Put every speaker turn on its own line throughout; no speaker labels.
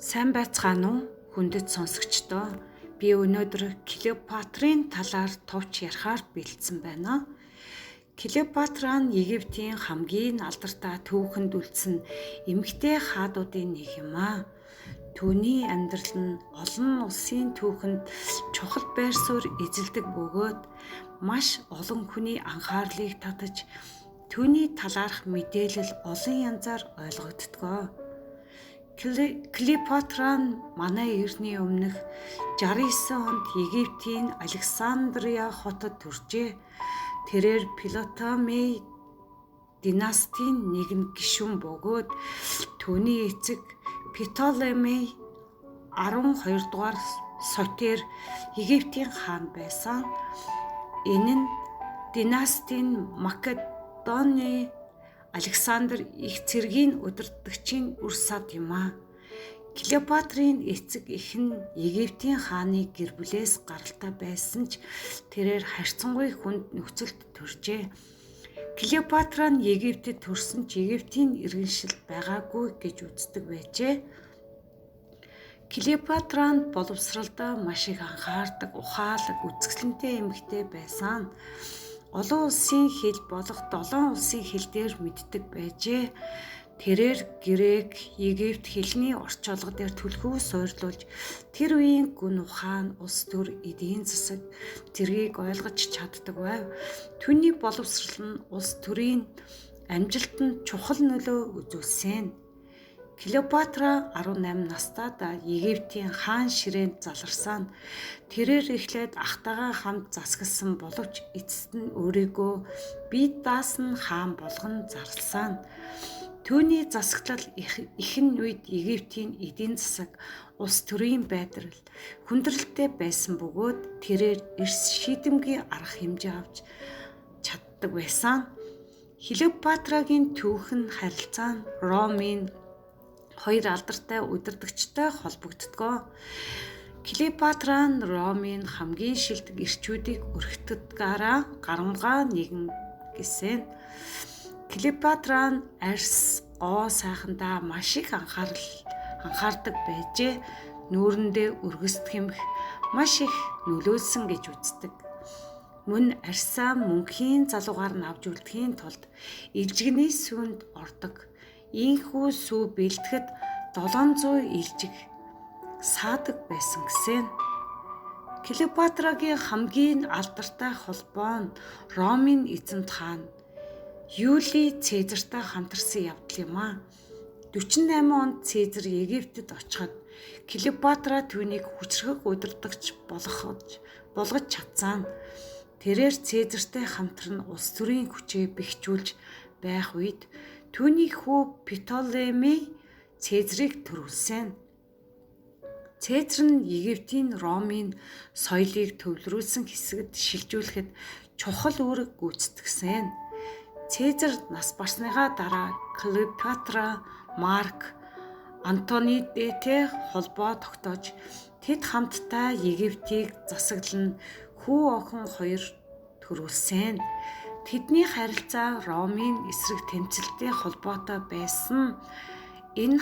Сайн байцгаана уу хүндэт сонсогчдоо. Би өнөөдөр Клеопатрын талаар товч ярихаар бэлдсэн байна. Клеопатра нь Египтийн хамгийн алдартай түүхэнд үлдсэн эмэгтэй хаадуудын нэг юм аа. Түүний амьдрал нь олон улсын түүхэнд чухал байр суурь эзэлдэг бөгөөд маш олон хүний анхаарлыг татаж түүний талаарх мэдээлэл олон янзаар ойлгогддог. Клеопатра нь манай эртний өмнөх 69 онд Египтийн Александрия хотод төржээ. Тэрээр Птолемей династийн нэгэн гишүүн бөгөөд түүний эцэг Птолемей 12 дугаар Сотер Египтийн хаан байсан. Энэ нь династийн Македоны Александр их цэргийн удирдагчийн үр сад юм аа. Клеопатрын эцэг эх нь Египтийн хааны гэр бүлээс гаралтай байсан ч тэрээр харьцангуй хүнд нөхцөлд төржээ. Клеопатра нь Египтэд төрсөн ч Египтийн иргэншил байгаагүй гэж үздэг байжээ. Клеопатра нь боловсралдаа маш их анхаардаг, ухаалаг, үзэсгэлэнтэй эмэгтэй байсан. Олон улсын хэл болох 7 улсын хэлээр мэддэг байжээ. Тэрээр Грек, Египт хэлний орчуулга дээр түлхүү суйрлуулж тэр үеийн гүн ухаан, улс төр, эдийн засаг зэргийг ойлгож чаддаг байв. Түүний боловсрол нь улс төрийн амжилтанд чухал нөлөө үзүүлсэн. Клеопатра 18 настайдаа Египтийн хаан ширээнд заларсан. Тэрээр эхлээд ахтайгаа хамт засгалсан боловч эцэст нь өөрийгөө бие даасан хаан болгон зарласан. Түүний засаглал ихэнх үед Египтийн эдийн засаг, улс төрийн байдлал хүндрэлтэй байсан бөгөөд тэрээр эрс шийдэмгий арга хэмжээ авч чаддаг байсан. Клеопатрагийн түүхэн харилцаа нь Ромын хоёр алдартай удирдагчтай холбогддог. Клеопатра нь Ромын хамгийн шилдэг эрчүүдийг өргөтдгаараа гарамгаа нэгэн гэсэн. Клеопатра нь арьс, гоо сайхандаа маш их анхаардаг байжээ. Нүүрэндээ өргөс тэмх маш их нөлөөлсөн гэж үздэг. Мөн арьсаа мөнхийн залуугаар нь авч үлдэхийн тулд илжигний сүүнд ордог. Ийхүү сүү бэлтгэхэд 700 илжиг саадаг байсан гэсэн. Клеопатрагийн хамгийн алдартай холбоо нь Ромын эзэнт хаан Юлий Цезартай хамтарсан явдал юм аа. 48 онд Цезар Египтэд очиход Клеопатра түүнийг хүчрхэг удирдагч болгож чадсан. Тэрээр Цезартай хамтран улс төрийн хүчээ бэхжүүлж байх үед түүний хүү Птолемей Цезарыг төрүүлсэн. Цезар нь Египтийн Ромын соёлыг төвлөрүүлсэн хэсэгт шилжүүлэхэд чухал үүрэг гүйцэтгсэн. Цезар нас барсныхаа дараа Клеопатра, Марк Антонидтэй холбоо тогтоож тэд хамтдаа Египтийг засаглан хүү охин хоёр төрүүлсэн. Тэдний харилцаа Ромын эсрэг тэмцэлтэй холбоотой байсан. Энэ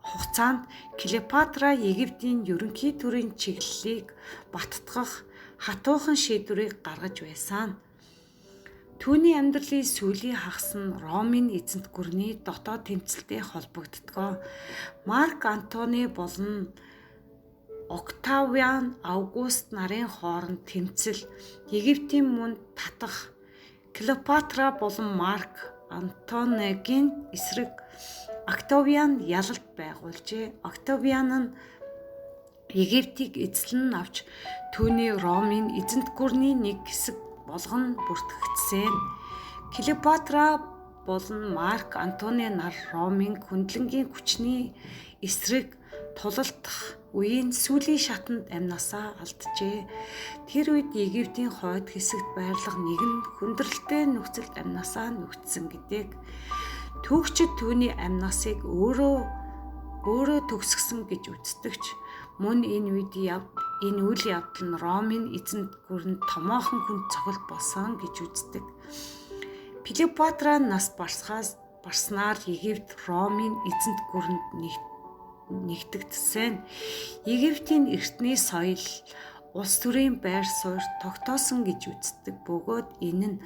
хугацаанд Клеопатра Египтийн ерөнхий төрийн чиглэлийг баттгах хатуухан шийдвэрийг гаргаж байсан. Түүний амьдралын сүүлийн хагас нь Ромын эзэнт гүрний дотоод тэмцэлтэй холбогддог. Марк Антони болон Октавиан Август нарын хооронд тэмцэл Египтийн мөн татах Клеопатра болон Марк Антонигийн эсрэг Октавиан ялалт байгуулжээ. Октавиан нь Египтийг эзлэн авч түүний Ромын эзэнт гүрний нэг хэсэг болгон бүртгэгдсэн. Клеопатра болон Марк Антони нар Ромын хөндлөнгийн хүчний эсрэг тулалдах үеийн сүүлийн шатанд амнасаа алджээ. Тэр үед Египтийн хойд хэсэгт байрлах нэгэн хүндрэлтэй нөхцөлд амнасаа нүхтсэн гэдэг. Түүгчид түүний амнасыг өөрөө төгсгсөн гэж үздэгч. Мөн энэ үйл явдал нь Ромын эзэнт гүрэнд томоохон хүнд цохилт болсон гэж үздэг. Клеопатра нас барснаар Египт Ромын эзэнт гүрэнд нэгтгэгдсэн. Египтийн эртний соёл улс төрийн байр суурь тогтоосон гэж үздэг бөгөөд энэ нь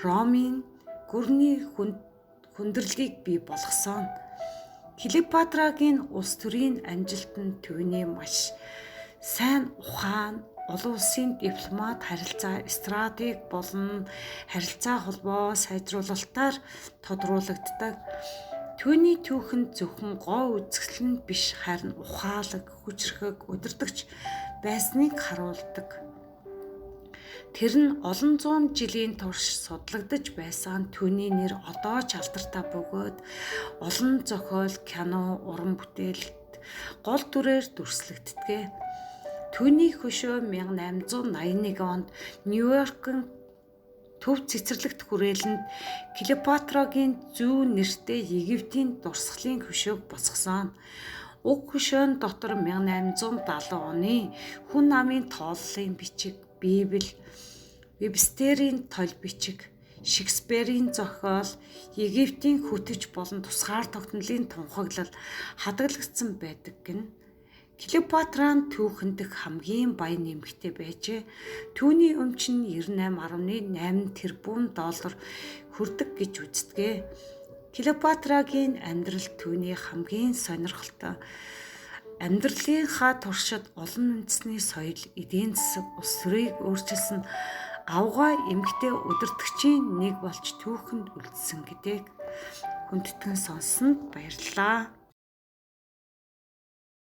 Ромын гүрний хүндрэлийг бий болгосон. Клеопатрагийн улс төрийн амжилт нь түүний маш сайн ухаан, олон улсын дипломат харилцаа стратеги болон харилцаа холбоо сайжруулалтаар тодруулагддаг. Түүний түүхэнд зөвхөн гоо үзэсгэлэн биш харин ухаалаг, хүчрхэг, удирдагч байсныг харуулдаг. Тэр нь олон зуун жилийн турш судлагдж байсан түүний нэр одоо ч алдартай бөгөөд олон зохиол, кино, уран бүтээлд гол дүрээр дүрслэгддэг. Түүний хөшөө 1881 онд Нью-Йоркын төв цэцэрлэгт хүрээлэнд Клеопатрагийн зүү нэртэй Египтийн дурсгалын хөшөөг босгосон. Уг хөшөөнд дотор 1870 оны хүн амын тооллын бичиг, Библи, Вебстерийн тол бичиг, Шекспирийн зохиол, Египтийн хөтөч болон тусгаар тогтнолын тунхаглал хадгалагдсан байдаг гэнэ. Клеопатра нь түүхэндх хамгийн баян эмэгтэй байжээ. Түүний өмч нь 98.8 тэрбум доллар хүрдэг гэж үздэг. Клеопатрагийн амьдрал түүний хамгийн сонирхолтой. Амьдралынхаа туршид олон үндэсний соёл, эдийн засаг, улс төрийг өөрчилсөн авгай эмэгтэй удирдагчийн нэг болж түүхэнд үлдсэн гэдгийг хүндэтгэн сонссонд баярлалаа.